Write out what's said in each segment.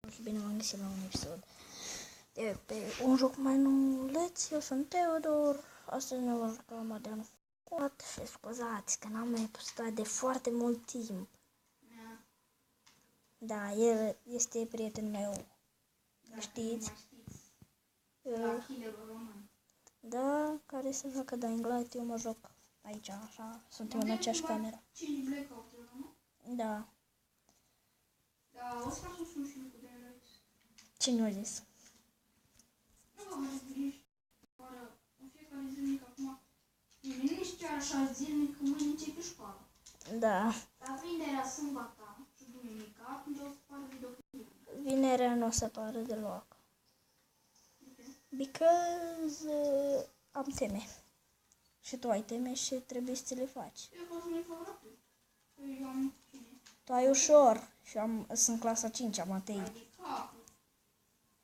și bine v-am găsit la un episod de pe un joc mai nouleț. Eu sunt Teodor. Astăzi ne vom juca Modern Combat și scuzați că n-am mai postat de foarte mult timp. Da, el este prietenul meu. Știți? Da, care se joacă Dying Light, eu mă joc aici, așa, suntem în aceeași cameră. Da. Da, o să facem și un film cu Dying Light. Cine a zis? Nu vă mai gândești, oară, în fiecare zilnic acum, nu ești chiar așa zilnic, că mâine începe școală. Da. Dar vinerea, sâmbătă și duminica, atunci o să pară videoclip. Vinerea nu o să pară deloc. Because am teme. Și tu ai teme și trebuie să ți le faci. Eu pot să le fac rapid. Eu am cine? Tu ai ușor și sunt clasa 5-a, Matei. Adică,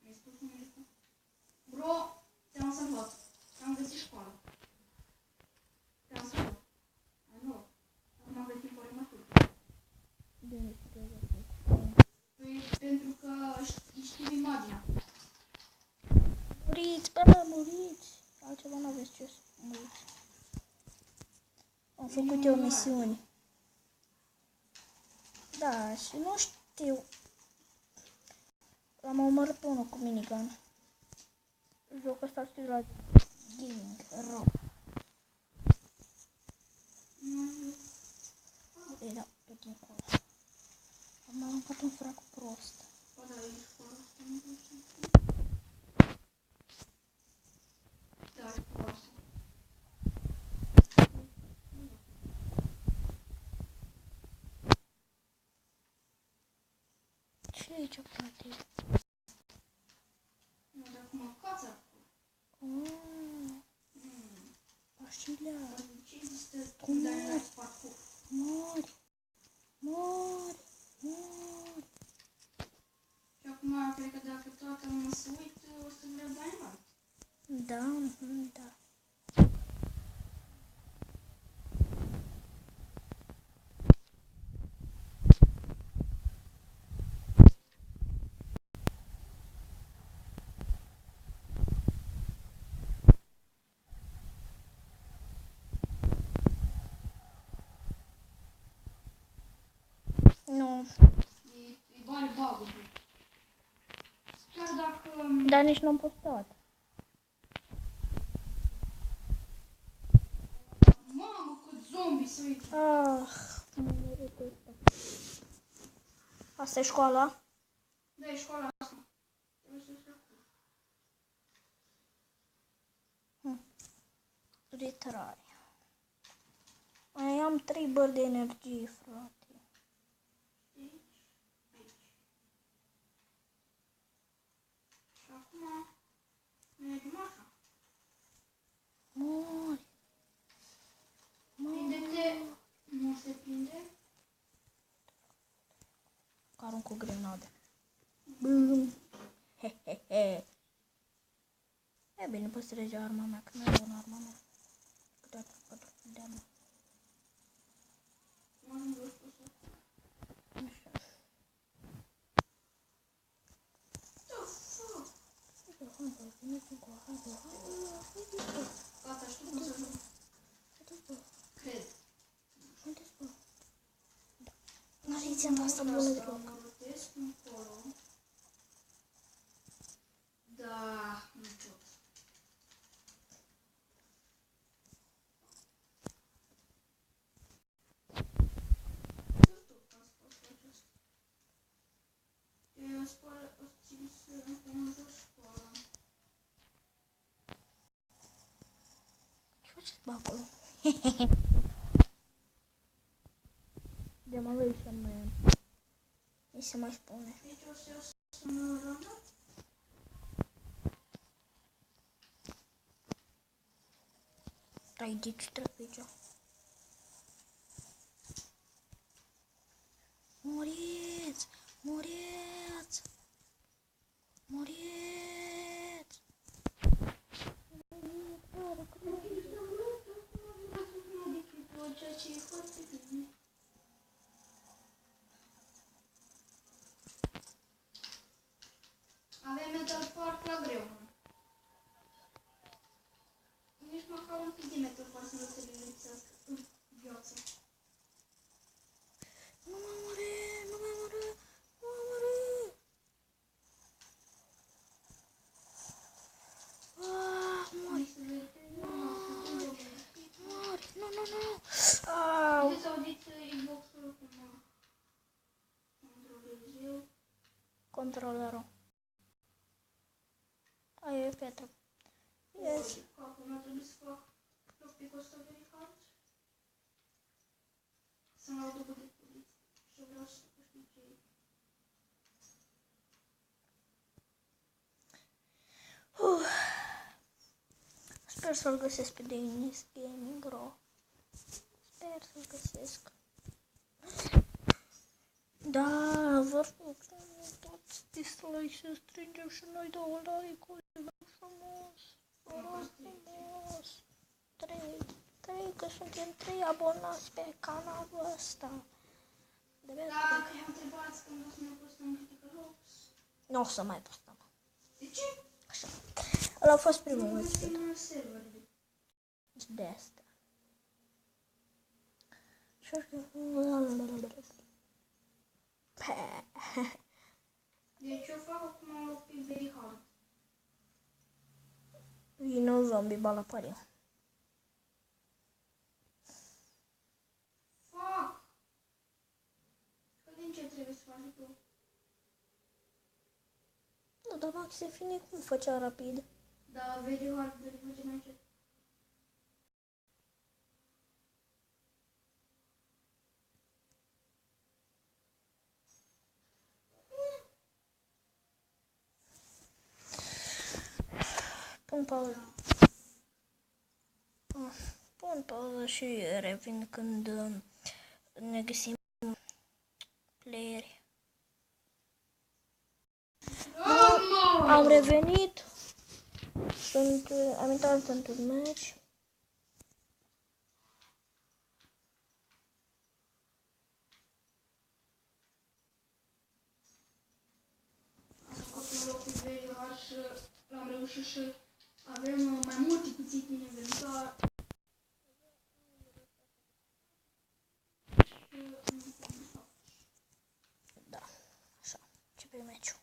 mi-ai spus numele ăsta? Bro, te-am salvat. Te-am găsit școală. Te-am salvat. Alo, acum am găsit pare matur. Păi, pentru că știu imaginea. Muriți, bă, muriți. Altceva nu aveți ce să muriți. Am făcut eu misiuni. Da, și nu știu. L-am omorât pe unul cu minigun. Jocul ăsta știu la Gaming Raw. Ei, da, pe timpul ăla. Am aruncat un frac prost. Da, e școală. Da, e școală. Ce e aici, frate? Nu, dar acum cața. Pașilea. Ce există cu Dying Light parkour? Mori. Mori. Mori. Și acum, cred că dacă toată lumea se uită, o să vrea Dying Light. Da, da. Nu. E doar bug-ul. Chiar dacă... Dar nici nu am postat. Mamă, cât zombie se uită! Asta e școala? Da, e școala asta. Trebuie să se facă. Retrai. Mai am 3 bări de energie, frate. Și acum mergem așa. Mori. Prinde-te. Nu se prinde. Arunc cu grenade. Bum. He, he, he. E bine, păstrezi arma mea, că nu e bună arma mea. Câteodată de arma. Gata, știu cum să joc. Cred. N-are ți-am asta bună de loc. Mă rotesc încolo. Da, nu pot. Eu spun, o țin să îmi joc școala. Ce faceți, bă, acolo? De mă vei să mi se mai spune. Deci o să iau să mă rămân. Ai de ce trebuie aici? Moriți! Moriți! Moriți! Ceea ce e foarte bine. metal foarte la greu. Nici măcar un pic de metal poate să nu se lipsească în viață. Nu mă omorâ, nu mă omorâ, nu mă omorâ. Mori. Mori, nu, nu, nu. Au. Puteți să auziți Xbox-ul cum controlez eu. Controlerul. Aia e Petra. Yes. Acum trebuie să fac topicul ăsta verificat. Să-mi iau după de poliție. Și vreau să știu ce e. Sper să-l găsesc pe Denis Gaming Ro. Sper să-l găsesc. Da, vă rog să nu dați dislike, să strângem și noi 2 like-uri. Frumos, vă rog frumos. 3, că suntem 3 abonați pe canalul ăsta. Dacă i-am întrebat când o să ne postăm critică Roblox. Nu o să mai postăm. De ce? Așa. Ăla a fost primul Nu episod. găsim un server. De asta. Deci eu fac acum un loc pe very hard. Vino zombie bala pariu. Fuck! Că din ce trebuie să faci tu? Nu, dar Max se fine cum făcea rapid. Da, very hard, de face mai încet. Pun pauză. Pun pauză și revin când ne găsim playeri. Am revenit. Am intrat într-un meci. Am făcut un loc pe very hard și l-am reușit și avem mai multe cuțite în inventar. Da, așa. Începe meciul.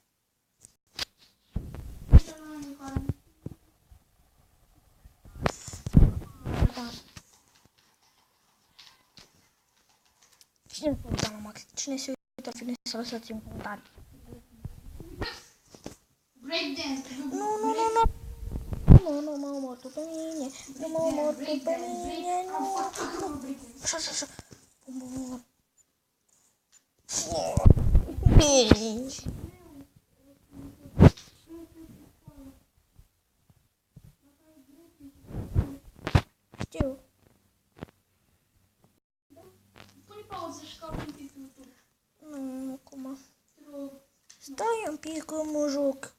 Da. Cine se uită la Max? Cine se uită la fine să lăsați în comentarii. Breakdance! Nu, nu, nu, nu. Nu mă omor tu pe mine. Nu mă omor tu pe mine. Nu. Așa, așa, așa. Bun. Știu. Pune pauză și caut un pic YouTube. Nu, cum? Te rog. Stai un pic că mă joc.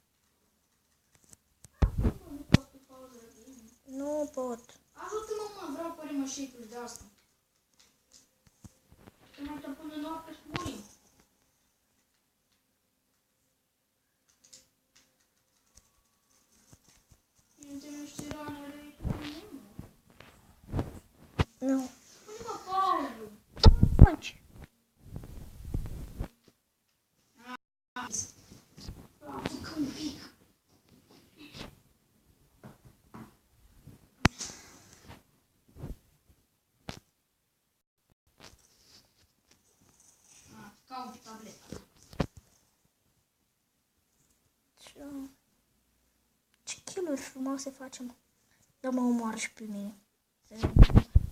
Nu pot pe pauză. Nu pot. Ajută-mă, mă, vreau părere shape-uri de asta. Că mai te până noapte să murim. Intre niște ranele. Nu. Pune-mă pauză. Faci. Apucă un pic. Caut tableta. Ce kill-uri frumoase facem. Da, mă omoară și pe mine. Nu.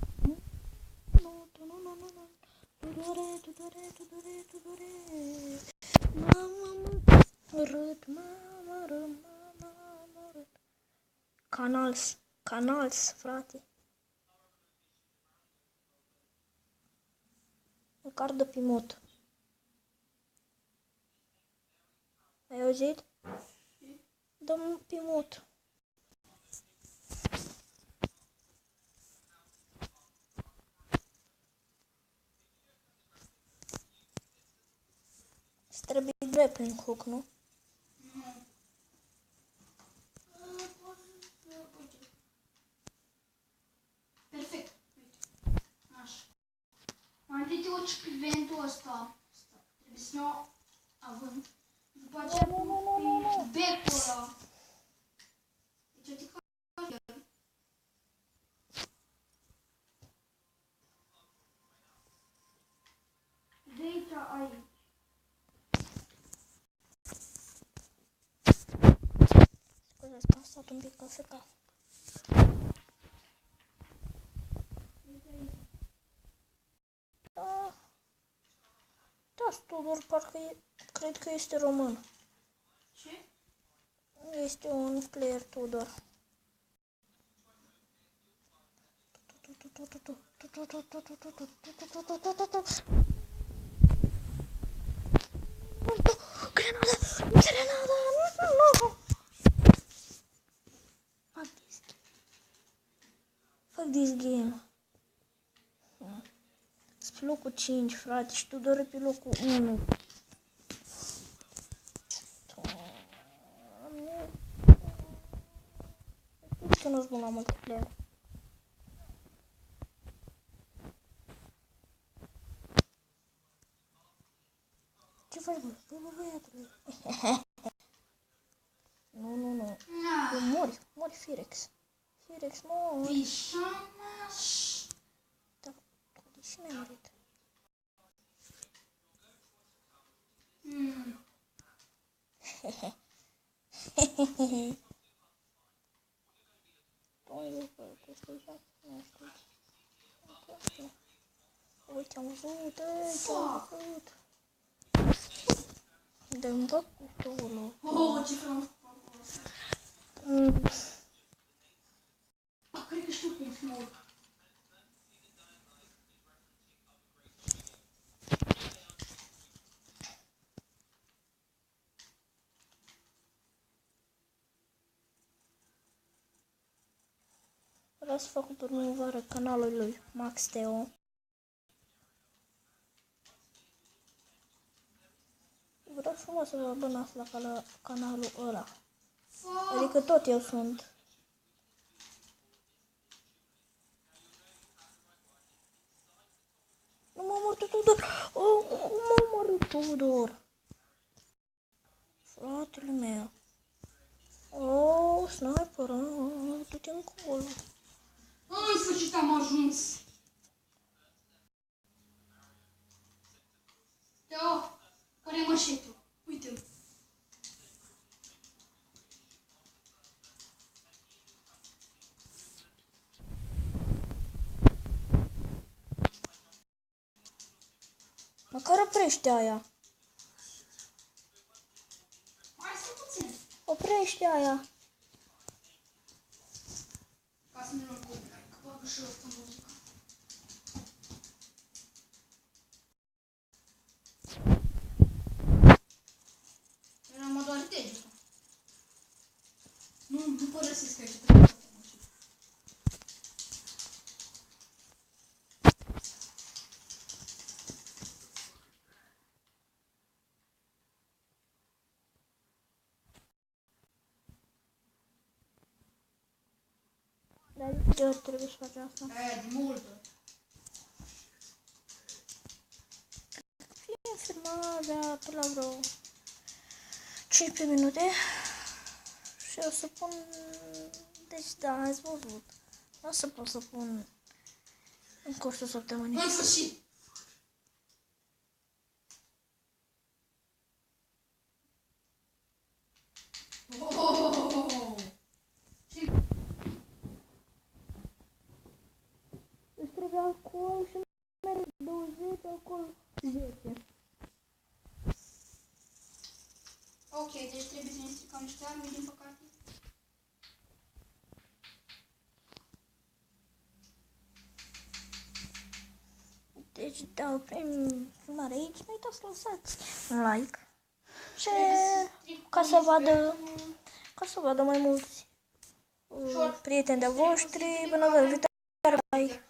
Tudore. Mama, mă râd. Canals, frate. Un card de pimot. Ai auzit? Dăm pimot. Îți trebuie grappling hook, nu? Mai te uci pe ventul ăsta. Trebuie să ne-o având. După aceea pe becul ăla. Deci adică de aici, aici. Scuzați că am stat un pic afecat. Da, Tudor, parcă cred că este român. Ce? Este un player Tudor. Grenada! Grenada! Nu! Fuck this game. Sunt pe locul 5, frate, și Tudor e pe locul 1. Știți că nu-s bun la multiplayer. Ce faci, bă? Bă, băiatule. Nu. Mori, Firex. Firex, mori. Pișamaș. Da, și mi-a murit. Uite, am văzut, Dă-mi bă cu toul. Oh, ce frumos. Cred că știu cum să mă urc. Vreau să fac o promovare canalului lui Max Teo. Vreau frumos să vă abonați la canalul ăla. Adică tot eu sunt. Nu m-a omorât Tudor! Oh, m-a omorât Tudor! Fratele meu. Oh, sniper, du-te încolo. În sfârșit am ajuns. Teo, care-i mășetul? Uite-l. Măcar oprește aia. Mai sunt puțin. Oprește aia. Ca să ne luăm copyright, că bagă și ăsta muzica. Era mă doar degetul. Nu părăsesc aici, trebuie să fac așa. Dar de câte ori trebuie să faci asta? De multă. Fie filmarea pe la vreo 15 minute și o să pun, deci da, ați văzut, nu o să pot să pun în cursul săptămânii. În sfârșit. Îți trebuie alcool și merg 20, alcool 10. Ok, deci trebuie să ne stricăm niște arme, din păcate. Deci da, oprim filmarea aici, nu uitați să lăsați un like și ca să vadă mai mulți prieteni de-a voștri. Până data viitoare, bye!